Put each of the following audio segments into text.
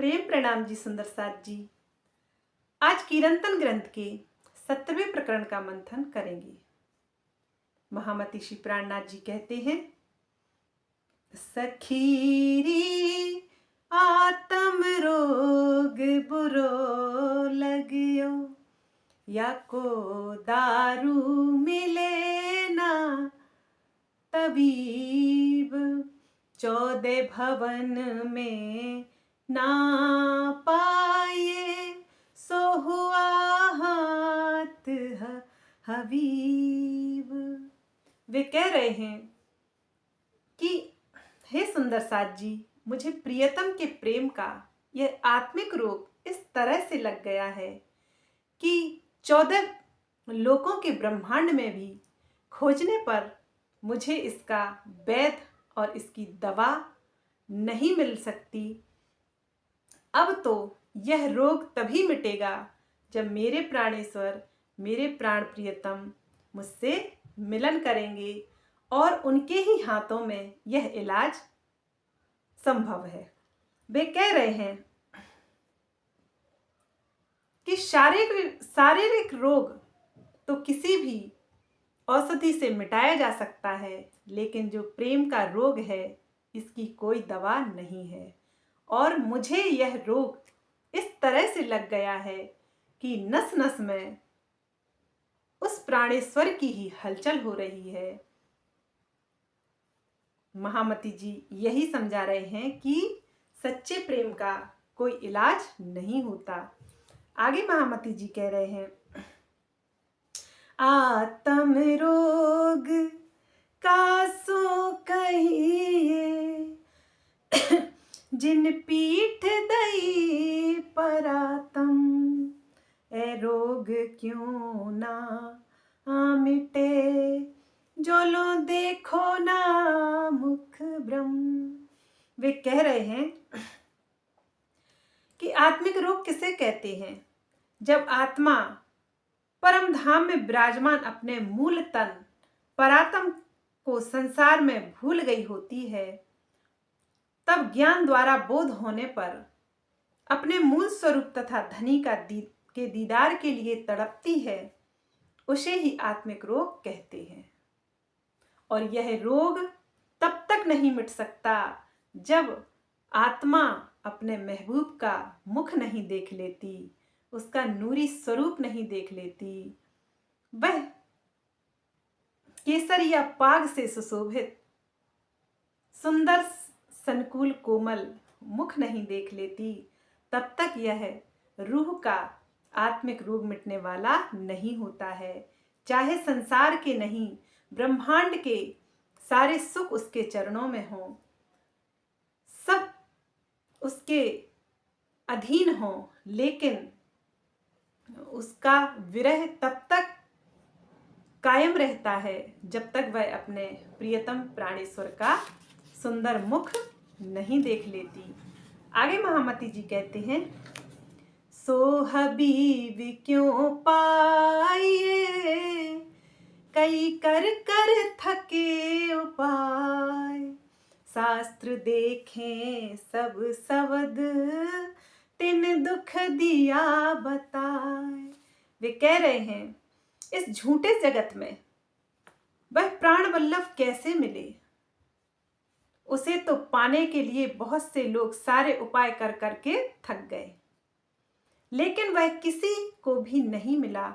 प्रेम प्रणाम जी सुंदर साथ जी। आज कीर्तन ग्रंथ के 17वें प्रकरण का मंथन करेंगे। महामती श्री प्राणनाथ जी कहते हैं, सखीरी आत्म रोग बुरो लगियो, या को दारू मिले ना तबीब, 14 भवन में ना पाए, सो हुआ हाथ हबीब। वे कह रहे हैं कि हे सुंदर साथ जी, मुझे प्रियतम के प्रेम का यह आत्मिक रोग इस तरह से लग गया है कि 14 लोकों के ब्रह्मांड में भी खोजने पर मुझे इसका वैध और इसकी दवा नहीं मिल सकती। अब तो यह रोग तभी मिटेगा जब मेरे प्राणेश्वर, मेरे प्राण प्रियतम मुझसे मिलन करेंगे और उनके ही हाथों में यह इलाज संभव है। वे कह रहे हैं कि शारीरिक रोग तो किसी भी औषधि से मिटाया जा सकता है, लेकिन जो प्रेम का रोग है इसकी कोई दवा नहीं है। और मुझे यह रोग इस तरह से लग गया है कि नस नस में उस प्राणेश्वर की ही हलचल हो रही है। महामती जी यही समझा रहे हैं कि सच्चे प्रेम का कोई इलाज नहीं होता। आगे महामती जी कह रहे हैं, आत्म रोग का सो कहिए, जिन पीठ दई परातम, ए रोग क्यों ना मिटे, जो लो देखो ना मुख ब्रह्म। वे कह रहे हैं कि आत्मिक रोग किसे कहते हैं? जब आत्मा परम धाम में विराजमान अपने मूल तन परात्म को संसार में भूल गई होती है, तब ज्ञान द्वारा बोध होने पर अपने मूल स्वरूप तथा धनी के दीदार के लिए तड़पती है, उसे ही आत्मिक रोग कहते हैं। और यह रोग तब तक नहीं मिट सकता जब आत्मा अपने महबूब का मुख नहीं देख लेती, उसका नूरी स्वरूप नहीं देख लेती, वह केसरिया पाग से सुशोभित सुंदर संकुल कोमल मुख नहीं देख लेती, तब तक यह रूह का आत्मिक रोग मिटने वाला नहीं होता है। चाहे संसार के नहीं, ब्रह्मांड के सारे सुख उसके चरणों में हों, सब उसके अधीन हों, लेकिन उसका विरह तब तक कायम रहता है जब तक वह अपने प्रियतम प्राणेश्वर का सुंदर मुख नहीं देख लेती। आगे महामती जी कहते हैं, सो हबीब क्यों पाइए, कई कर कर थके उपाय, शास्त्र देखें सब शब्द, तिन दुख दिया बताए। वे कह रहे हैं, इस झूठे जगत में वह प्राण वल्लभ कैसे मिले? उसे तो पाने के लिए बहुत से लोग सारे उपाय कर करके थक गए, लेकिन वह किसी को भी नहीं मिला।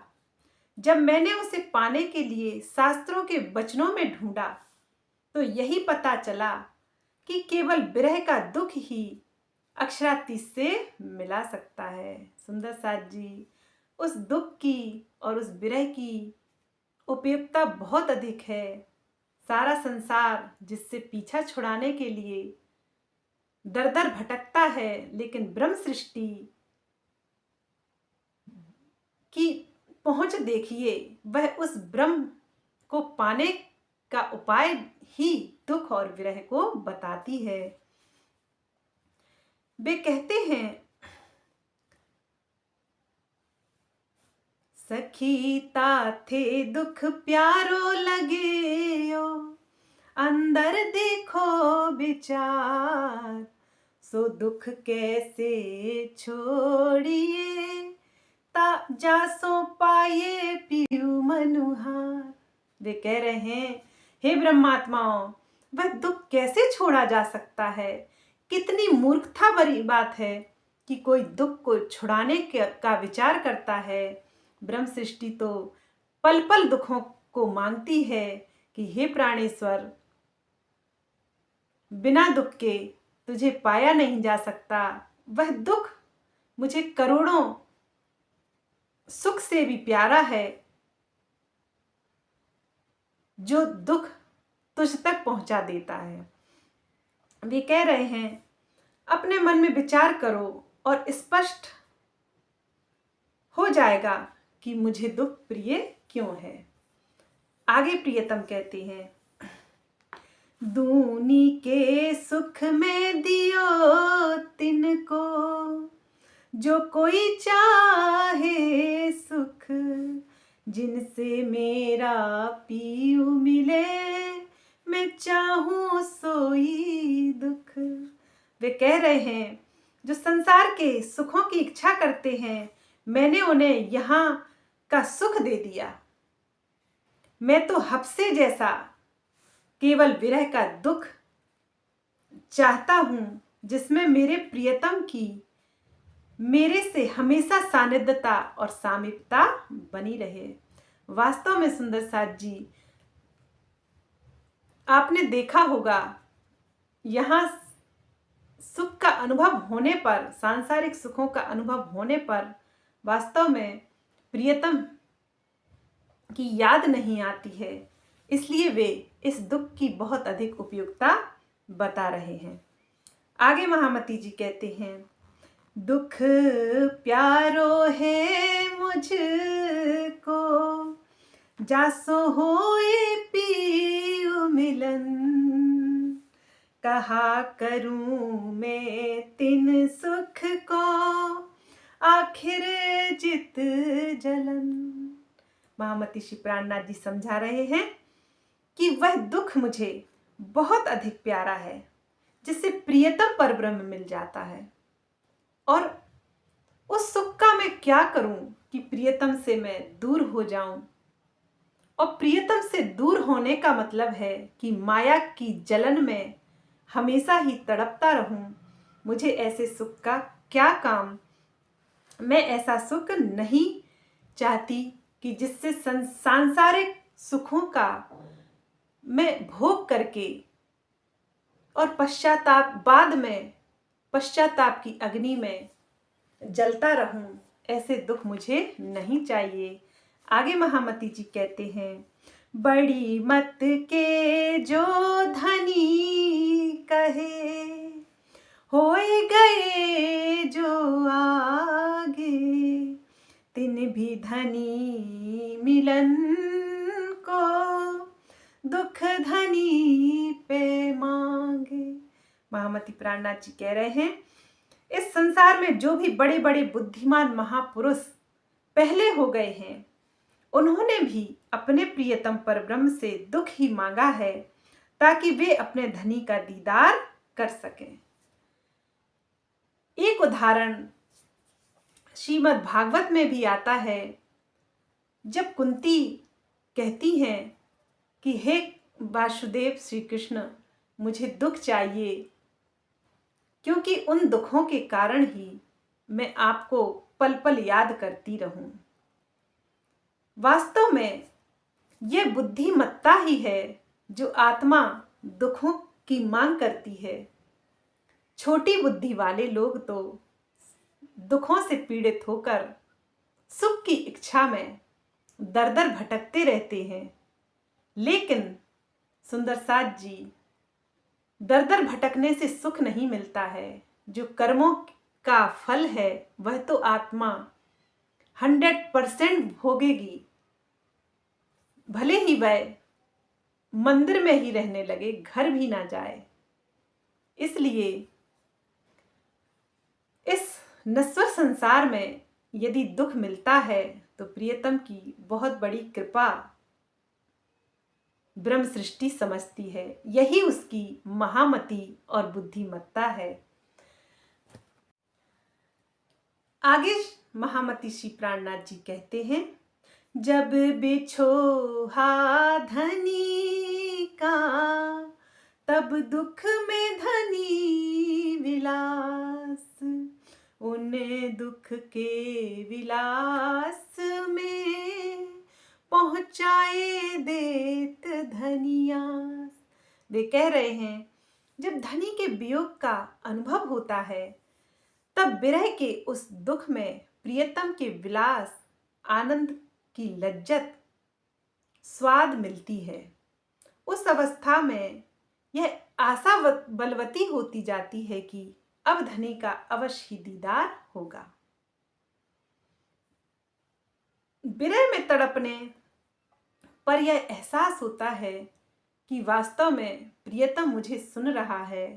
जब मैंने उसे पाने के लिए शास्त्रों के वचनों में ढूंढा तो यही पता चला कि केवल विरह का दुख ही अक्षरातीत से मिला सकता है। सुंदर साथ जी, उस दुख की और उस विरह की उपयुक्तता बहुत अधिक है। सारा संसार जिससे पीछा छुड़ाने के लिए दर दर भटकता है, लेकिन ब्रह्म सृष्टि की पहुंच देखिए, वह उस ब्रह्म को पाने का उपाय ही दुख और विरह को बताती है। वे कहते हैं, सखी ताथे दुख प्यारो लगे, अंदर देखो विचार, सो दुख कैसे छोड़िए, ता जासो पाए पीयू मनुहार। वे कह रहे हैं, हे ब्रह्मात्माओं, वह दुख कैसे छोड़ा जा सकता है। कितनी मूर्खता भरी बात है कि कोई दुख को छुड़ाने का विचार करता है। ब्रह्म सृष्टि तो पल पल दुखों को मांगती है कि हे प्राणेश्वर, बिना दुख के तुझे पाया नहीं जा सकता। वह दुख मुझे करोड़ों सुख से भी प्यारा है जो दुख तुझ तक पहुंचा देता है। वे कह रहे हैं, अपने मन में विचार करो और स्पष्ट हो जाएगा कि मुझे दुख प्रिय क्यों है। आगे प्रियतम कहते हैं, दूनी के सुख में दियो तिनको, जो कोई चाहे सुख, जिनसे मेरा पीयू मिले, मैं चाहूं सोई दुख। वे कह रहे हैं, जो संसार के सुखों की इच्छा करते हैं, मैंने उन्हें यहाँ का सुख दे दिया। मैं तो हफ्से जैसा केवल विरह का दुख चाहता हूं, जिसमें मेरे प्रियतम की मेरे से हमेशा सानिध्यता और सामीप्यता बनी रहे। वास्तव में सुंदर साथ जी, आपने देखा होगा, यहाँ सुख का अनुभव होने पर, सांसारिक सुखों का अनुभव होने पर वास्तव में प्रियतम की याद नहीं आती है। इसलिए वे इस दुख की बहुत अधिक उपयोगिता बता रहे हैं। आगे महामती जी कहते हैं, दुख प्यारो है मुझको, जासो होए पीयू मिलन, कहा करूं मैं तिन सुख को, आखिर जित जलन। महामती श्री प्राणनाथ जी समझा रहे हैं कि वह दुख मुझे बहुत अधिक प्यारा है, जिससे प्रियतम परब्रह्म मिल जाता है। और उस सुख का मैं क्या करूं कि प्रियतम से मैं दूर हो जाऊं। और प्रियतम से दूर होने का मतलब है कि माया की जलन में हमेशा ही तड़पता रहूं। मुझे ऐसे सुख का क्या काम। मैं ऐसा सुख नहीं चाहती कि जिससे सांसारिक सुखों का मैं भोग करके और बाद में पश्चाताप की अग्नि में जलता रहूं। ऐसे दुख मुझे नहीं चाहिए। आगे महामती जी कहते हैं, बड़ी मत के जो धनी कहे, होए गए जो आगे, तिन भी धनी मिलन को, दुख धनी पे मांगे। महामती प्राणनाथ जी कह रहे हैं, इस संसार में जो भी बड़े बड़े बुद्धिमान महापुरुष पहले हो गए हैं, उन्होंने भी अपने प्रियतम परब्रह्म से दुख ही मांगा है, ताकि वे अपने धनी का दीदार कर सकें। एक उदाहरण श्रीमद् भागवत में भी आता है, जब कुंती कहती हैं कि हे वासुदेव श्री कृष्ण, मुझे दुख चाहिए, क्योंकि उन दुखों के कारण ही मैं आपको पल पल याद करती रहूं। वास्तव में यह बुद्धिमत्ता ही है जो आत्मा दुखों की मांग करती है। छोटी बुद्धि वाले लोग तो दुखों से पीड़ित होकर सुख की इच्छा में दर दर भटकते रहते हैं। लेकिन सुंदर साथ जी, दर दर भटकने से सुख नहीं मिलता है। जो कर्मों का फल है वह तो आत्मा 100% भोगेगी, भले ही वह मंदिर में ही रहने लगे, घर भी ना जाए। इसलिए इस नश्वर संसार में यदि दुख मिलता है तो प्रियतम की बहुत बड़ी कृपा ब्रह्म सृष्टि समझती है। यही उसकी महामति और बुद्धिमत्ता है। आगे महामती श्री प्राणनाथ जी कहते हैं, जब बिछोहा धनी का तब दुख में धनी विलास, उन दुख के विलास में पहुंचाए देत धनिया। वे कह रहे हैं, जब धनी के वियोग का अनुभव होता है तब विरह के उस दुख में प्रियतम के विलास, आनंद की लज्जत, स्वाद मिलती है। उस अवस्था में यह आशा बलवती होती जाती है कि अब धनी का अवश्य ही दीदार होगा। विरह में तड़पने पर यह एहसास होता है कि वास्तव में प्रियतम मुझे सुन रहा है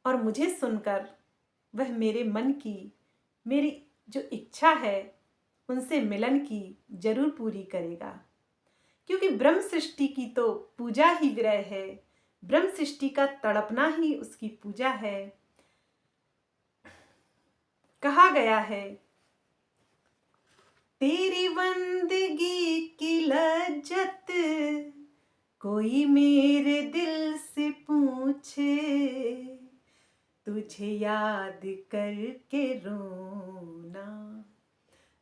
और मुझे सुनकर वह मेरे मन की, मेरी जो इच्छा है उनसे मिलन की जरूर पूरी करेगा। क्योंकि ब्रह्म सृष्टि की तो पूजा ही विरह है, ब्रह्म सृष्टि का तड़पना ही उसकी पूजा है। कहा गया है, तेरी बंदगी की लज्जत कोई मेरे दिल से पूछे, तुझे याद करके रोना,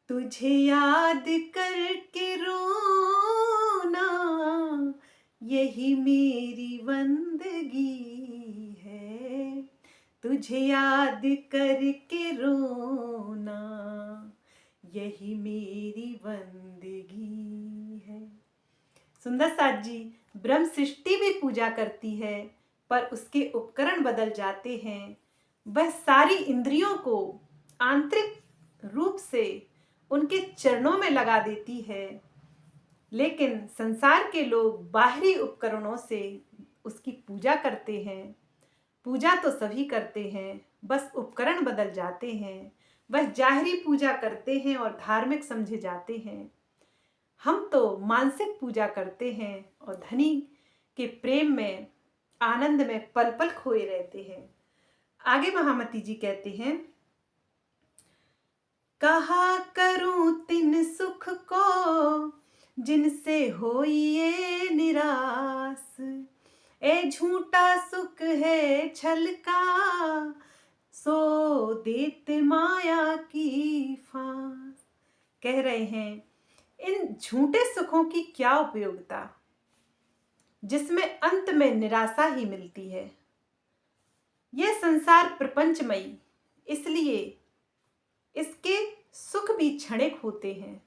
तुझे याद करके रोना, यही मेरी बंदगी है, तुझे याद करके रोना, यही मेरी बंदगी है। सुंदर साथ जी, ब्रह्म सृष्टि भी पूजा करती है पर उसके उपकरण बदल जाते हैं। वह सारी इंद्रियों को आंतरिक रूप से उनके चरणों में लगा देती है, लेकिन संसार के लोग बाहरी उपकरणों से उसकी पूजा करते हैं। पूजा तो सभी करते हैं, बस उपकरण बदल जाते हैं। वह जाहरी पूजा करते हैं और धार्मिक समझे जाते हैं। हम तो मानसिक पूजा करते हैं और धनी के प्रेम में, आनंद में पल पल खोए रहते हैं। आगे महामती जी कहते हैं, कहा करूं तिन सुख को जिनसे होइए निरास, ए झूठा सुख है छल का सो देत माया की फांस। कह रहे हैं, इन झूठे सुखों की क्या उपयोगिता जिसमें अंत में निराशा ही मिलती है। यह संसार प्रपंचमयी, इसलिए इसके सुख भी क्षणिक होते हैं,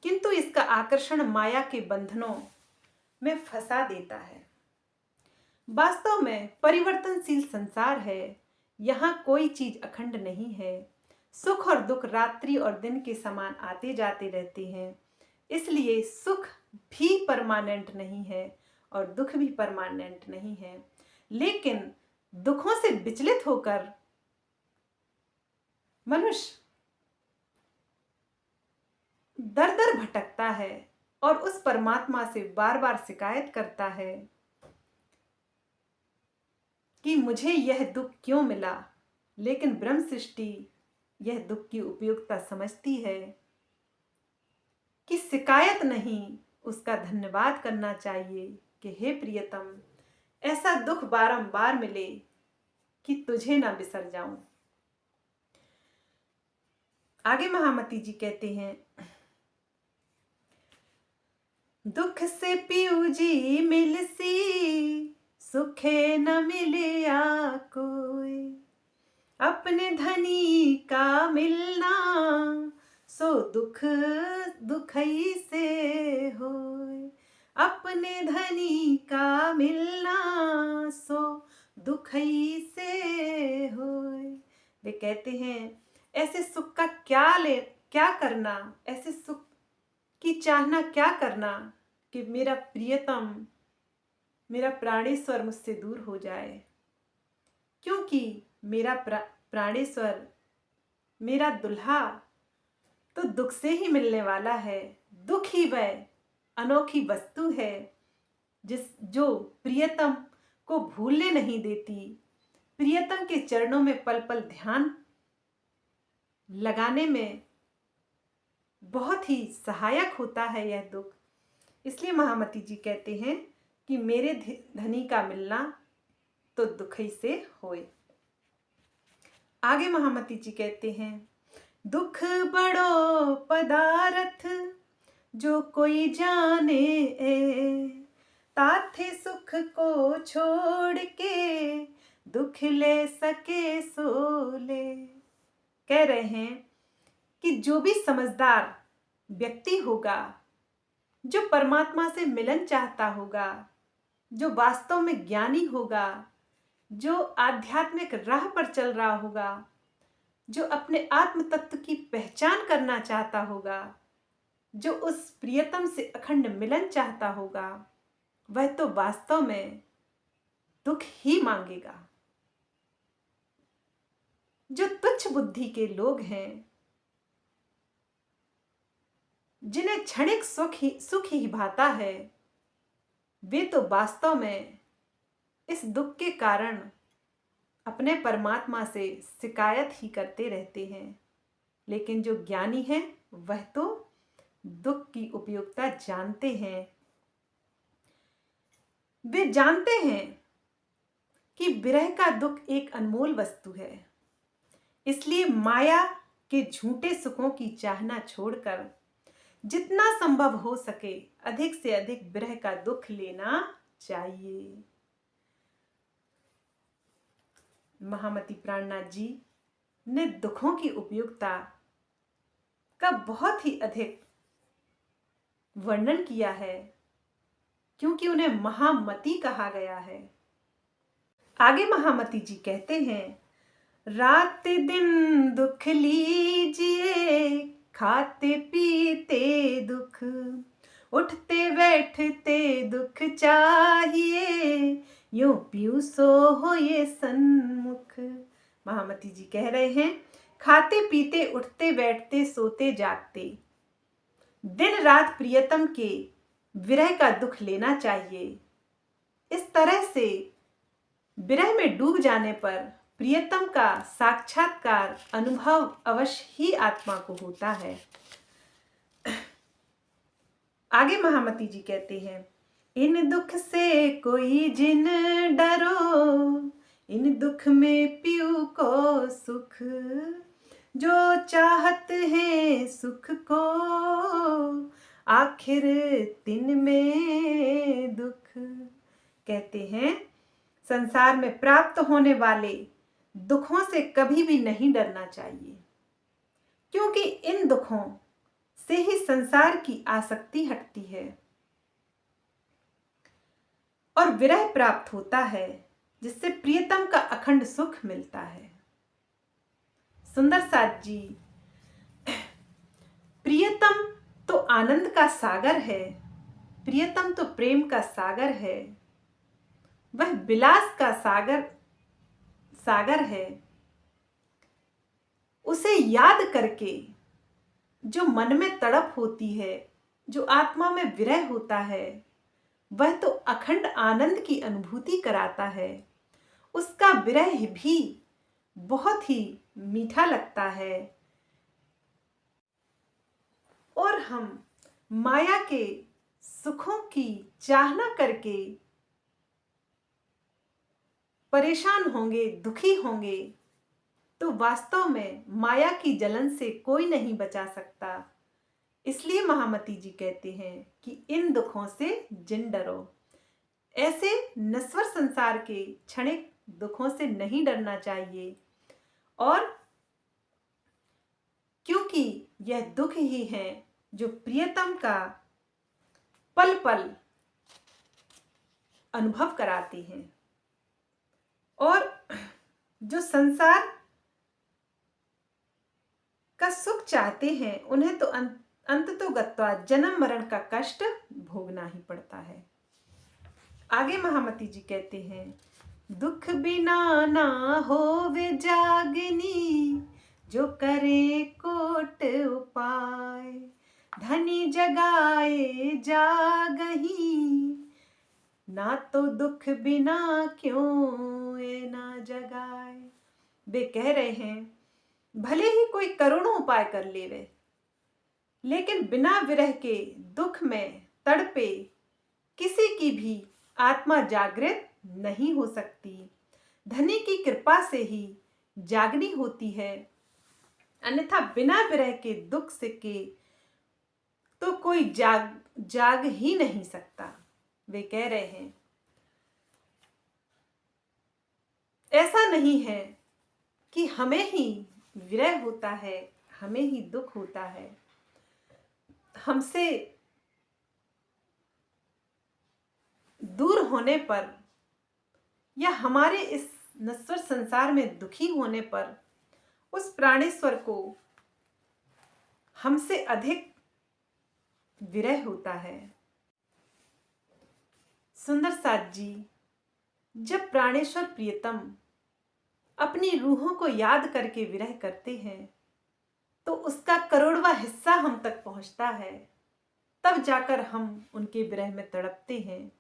किंतु इसका आकर्षण माया के बंधनों में फंसा देता है। वास्तव में परिवर्तनशील संसार है, यहाँ कोई चीज अखंड नहीं है। सुख और दुख रात्रि और दिन के समान आते जाते रहते हैं, इसलिए सुख भी परमानेंट नहीं है और दुख भी परमानेंट नहीं है। लेकिन दुखों से विचलित होकर मनुष्य दर दर भटकता है और उस परमात्मा से बार बार शिकायत करता है कि मुझे यह दुख क्यों मिला। लेकिन ब्रह्म सृष्टि यह दुख की उपयोगिता समझती है कि शिकायत नहीं, उसका धन्यवाद करना चाहिए कि हे प्रियतम, ऐसा दुख बारंबार मिले कि तुझे ना बिसर जाऊं। आगे महामती जी कहते हैं, दुख से पियू जी मिलसी सुखे न मिलिया कोई, अपने धनी का मिलना सो दुख दुखई से होए, अपने धनी का मिलना सो दुखई से होए। वे कहते हैं, ऐसे सुख का क्या करना, ऐसे सुख की चाहना क्या करना कि मेरा प्रियतम, मेरा प्राणेश्वर मुझसे दूर हो जाए। क्योंकि मेरा प्राणेश्वर, मेरा दुल्हा तो दुख से ही मिलने वाला है। दुख ही वह अनोखी वस्तु है जो प्रियतम को भूलने नहीं देती, प्रियतम के चरणों में पल पल ध्यान लगाने में बहुत ही सहायक होता है यह दुख। इसलिए महामती जी कहते हैं कि मेरे धनी का मिलना तो दुख ही से होए। आगे महामती जी कहते हैं, दुख बड़ो पदारथ जो कोई जाने ताथे सुख को छोड़ के दुख ले सके सो ले। कह रहे हैं कि जो भी समझदार व्यक्ति होगा, जो परमात्मा से मिलन चाहता होगा, जो वास्तव में ज्ञानी होगा, जो आध्यात्मिक राह पर चल रहा होगा, जो अपने आत्म तत्व की पहचान करना चाहता होगा, जो उस प्रियतम से अखंड मिलन चाहता होगा, वह तो वास्तव में दुख ही मांगेगा। जो तुच्छ बुद्धि के लोग हैं, जिन्हें क्षणिक सुख ही भाता है, वे तो वास्तव में इस दुख के कारण अपने परमात्मा से शिकायत ही करते रहते हैं। लेकिन जो ज्ञानी हैं, वह तो दुख की उपयोगिता जानते हैं। वे जानते हैं कि विरह का दुख एक अनमोल वस्तु है। इसलिए माया के झूठे सुखों की चाहना छोड़कर जितना संभव हो सके अधिक से अधिक विरह का दुख लेना चाहिए। महामती प्राणनाथ जी ने दुखों की उपयोगिता का बहुत ही अधिक वर्णन किया है, क्योंकि उन्हें महामती कहा गया है। आगे महामती जी कहते हैं, रात दिन दुख लीजिए खाते पीते दुख, उठते बैठते दुख चाहिए, यूं पीयूं सो हो ये सन्मुख। महामती जी कह रहे हैं, खाते पीते उठते बैठते सोते जागते दिन रात प्रियतम के विरह का दुख लेना चाहिए। इस तरह से विरह में डूब जाने पर प्रियतम का साक्षात्कार अनुभव अवश्य ही आत्मा को होता है। आगे महामती जी कहते हैं, इन दुख से कोई जिन डरो, इन दुख में पियू को सुख, जो चाहत है सुख को आखिर तिन में दुख। कहते हैं, संसार में प्राप्त होने वाले दुखों से कभी भी नहीं डरना चाहिए, क्योंकि इन दुखों से ही संसार की आसक्ति हटती है और विरह प्राप्त होता है, जिससे प्रियतम का अखंड सुख मिलता है। सुंदर साथ जी, प्रियतम तो आनंद का सागर है, प्रियतम तो प्रेम का सागर है, वह विलास का सागर है। उसे याद करके जो मन में तड़प होती है, जो आत्मा में विरह होता है, वह तो अखंड आनंद की अनुभूति कराता है। उसका विरह भी बहुत ही मीठा लगता है और हम माया के सुखों की चाहना करके परेशान होंगे, दुखी होंगे, तो वास्तव में माया की जलन से कोई नहीं बचा सकता। इसलिए महामती जी कहते हैं कि इन दुखों से जिन डरो। ऐसे नश्वर संसार के क्षणिक दुखों से नहीं डरना चाहिए, और क्योंकि यह दुख ही है जो प्रियतम का पल पल अनुभव कराते हैं। और जो संसार का सुख चाहते हैं, उन्हें तो अंततो गत्वा जन्म मरण का कष्ट भोगना ही पड़ता है। आगे महामती जी कहते हैं, दुख बिना ना होवे जागनी, जो करे कोट उपाय, धनी जगाए जागही, ना तो दुख बिना क्यों ए ना जगाए। वे कह रहे हैं, भले ही कोई करोड़ों उपाय कर लेवे, लेकिन बिना विरह के दुख में तड़पे किसी की भी आत्मा जागृत नहीं हो सकती। धनी की कृपा से ही जागनी होती है, अन्यथा बिना विरह के दुख से के तो कोई जाग ही नहीं सकता। वे कह रहे हैं ऐसा नहीं है कि हमें ही विरह होता है, हमें ही दुख होता है। हमसे दूर होने पर या हमारे इस नश्वर संसार में दुखी होने पर उस प्राणेश्वर को हमसे अधिक विरह होता है। सुंदर साथ जी, जब प्राणेश्वर प्रियतम अपनी रूहों को याद करके विरह करते हैं तो उसका करोड़वां हिस्सा हम तक पहुंचता है, तब जाकर हम उनके विरह में तड़पते हैं।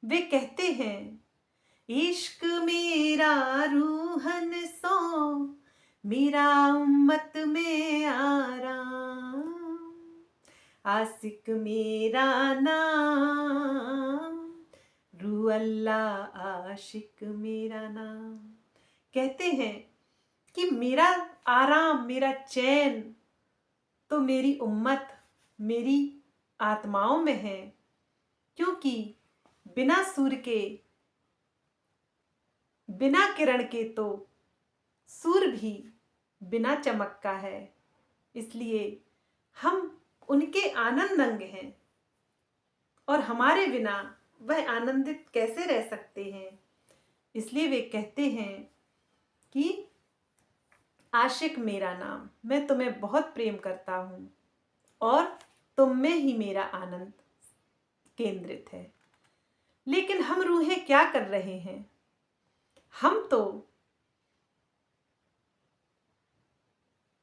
वे कहते हैं इश्क मेरा रूहन सो, मेरा उम्मत में आराम, आशिक मेरा नाम, रू अल्लाह आशिक मेरा नाम। कहते हैं कि मेरा आराम, मेरा चैन तो मेरी उम्मत, मेरी आत्माओं में है, क्योंकि बिना सूर्य के, बिना किरण के तो सूर्य भी बिना चमक का है। इसलिए हम उनके आनंद अंग हैं और हमारे बिना वह आनंदित कैसे रह सकते हैं। इसलिए वे कहते हैं कि आशिक मेरा नाम, मैं तुम्हें बहुत प्रेम करता हूँ और तुम में ही मेरा आनंद केंद्रित है। लेकिन हम रूहें क्या कर रहे हैं? हम तो,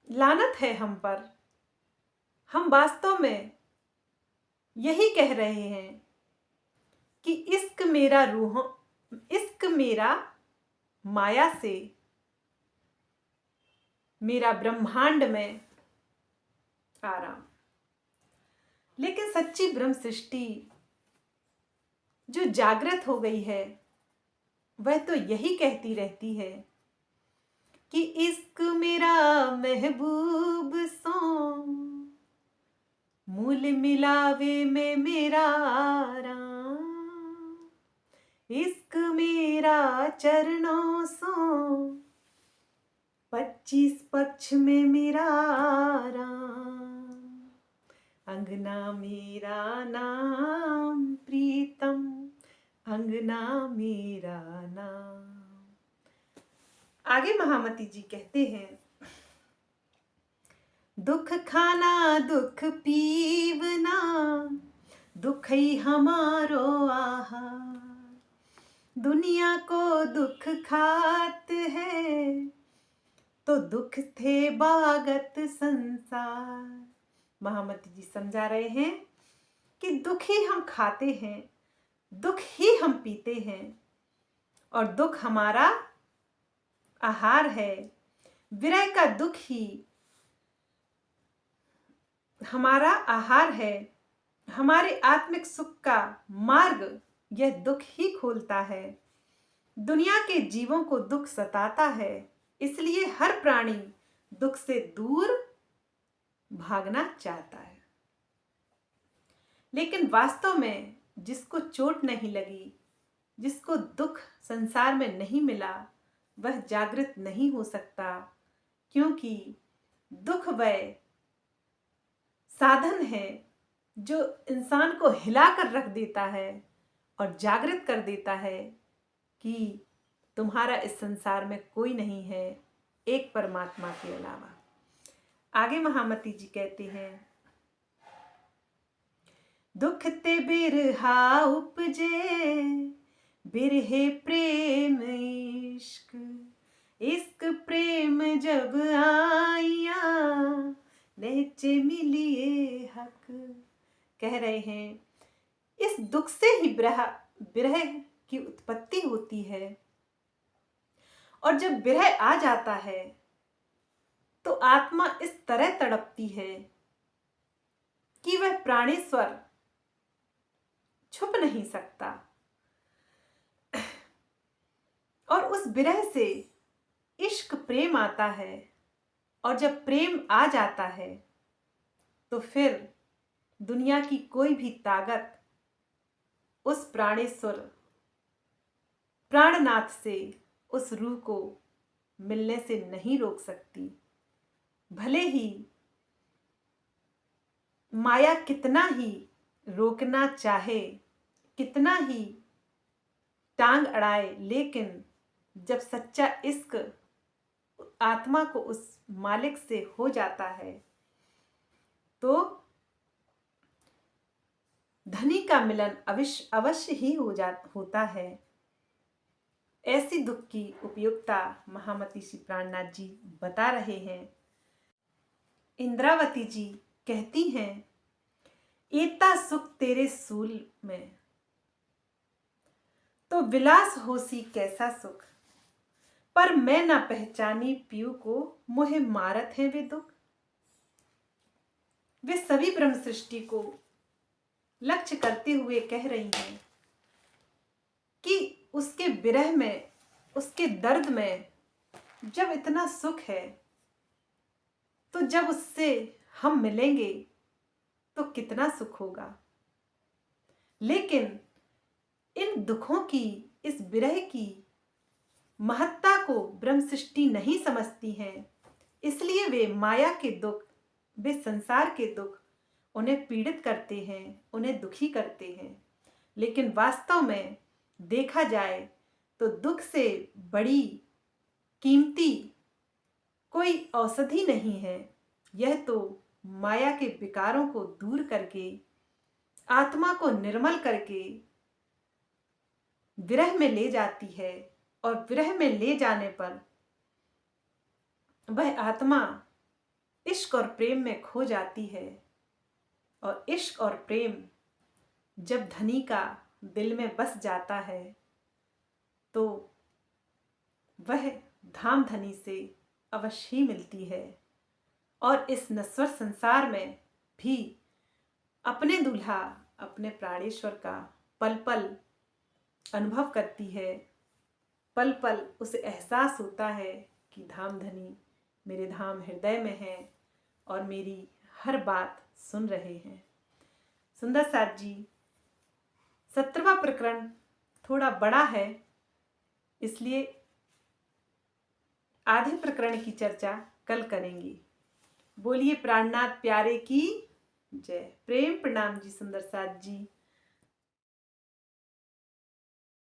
लानत है हम पर, हम वास्तव में यही कह रहे हैं कि इश्क मेरा रूहों, इश्क मेरा माया से मेरा ब्रह्मांड में आराम। लेकिन सच्ची ब्रह्म सृष्टि जो जागृत हो गई है वह तो यही कहती रहती है कि इश्क मेरा महबूब सो, मूल मिलावे में मेरा आराम, इश्क मेरा चरणों सो, 25 पक्ष में मेरा आराम, अंगना मेरा नाम प्रीतम, अंगना मेरा नाम। आगे महामती जी कहते हैं दुख खाना दुख पीवना, दुख ही हमारो आहार, दुनिया को दुख खात है तो दुख थे बागत संसार। महामती जी समझा रहे हैं कि दुख ही हम खाते हैं, दुख ही हम पीते हैं और दुख हमारा आहार है। विरह का दुख ही हमारा आहार है। हमारे आत्मिक सुख का मार्ग यह दुख ही खोलता है। दुनिया के जीवों को दुख सताता है, इसलिए हर प्राणी दुख से दूर भागना चाहता है। लेकिन वास्तव में जिसको चोट नहीं लगी, जिसको दुख संसार में नहीं मिला, वह जागृत नहीं हो सकता, क्योंकि दुख वह साधन है जो इंसान को हिला कर रख देता है और जागृत कर देता है कि तुम्हारा इस संसार में कोई नहीं है एक परमात्मा के अलावा। आगे महामती जी कहते हैं दुख ते बिरहा उपजे, बिरहे प्रेम इश्क, इश्क प्रेम जब आइया, लहचे मिलिए हक। कह रहे हैं इस दुख से ही विरह की उत्पत्ति होती है, और जब विरह आ जाता है तो आत्मा इस तरह तड़पती है कि वह प्राणेश्वर छुप नहीं सकता। और उस विरह से इश्क प्रेम आता है, और जब प्रेम आ जाता है तो फिर दुनिया की कोई भी ताकत उस प्राणेश्वर प्राणनाथ से उस रूह को मिलने से नहीं रोक सकती। भले ही माया कितना ही रोकना चाहे, कितना ही टांग अड़ाए, लेकिन जब सच्चा इश्क आत्मा को उस मालिक से हो जाता है तो धनी का मिलन अवश्य ही होता है। ऐसी दुख की उपयुक्ता महामती श्री प्राणनाथ जी बता रहे हैं। इंद्रावती जी कहती हैं, एता सुख तेरे सूल में, तो विलास होसी कैसा सुख, पर मैं न पहचानी पीयू को, मोहे मारत हैं वे दुख। वे सभी ब्रह्म सृष्टि को लक्ष्य करते हुए कह रही हैं कि उसके विरह में, उसके दर्द में जब इतना सुख है, तो जब उससे हम मिलेंगे तो कितना सुख होगा। लेकिन इन दुखों की, इस विरह की महत्ता को ब्रह्म सृष्टि नहीं समझती हैं, इसलिए वे माया के दुख, वे संसार के दुख उन्हें पीड़ित करते हैं, उन्हें दुखी करते हैं। लेकिन वास्तव में देखा जाए तो दुख से बड़ी कीमती कोई औषधि नहीं है। यह तो माया के विकारों को दूर करके, आत्मा को निर्मल करके विरह में ले जाती है, और विरह में ले जाने पर वह आत्मा इश्क और प्रेम में खो जाती है। और इश्क और प्रेम जब धनी का दिल में बस जाता है तो वह धाम धनी से अवश्य ही मिलती है, और इस नश्वर संसार में भी अपने दूल्हा, अपने प्राणेश्वर का पल पल अनुभव करती है। पल पल उसे एहसास होता है कि धाम धनी मेरे धाम हृदय में है और मेरी हर बात सुन रहे हैं। सुंदर साथ जी, 17वां प्रकरण थोड़ा बड़ा है, इसलिए आधे प्रकरण की चर्चा कल करेंगे। बोलिए प्राणनाथ प्यारे की जय। प्रेम प्रणाम जी सुंदर साथ जी।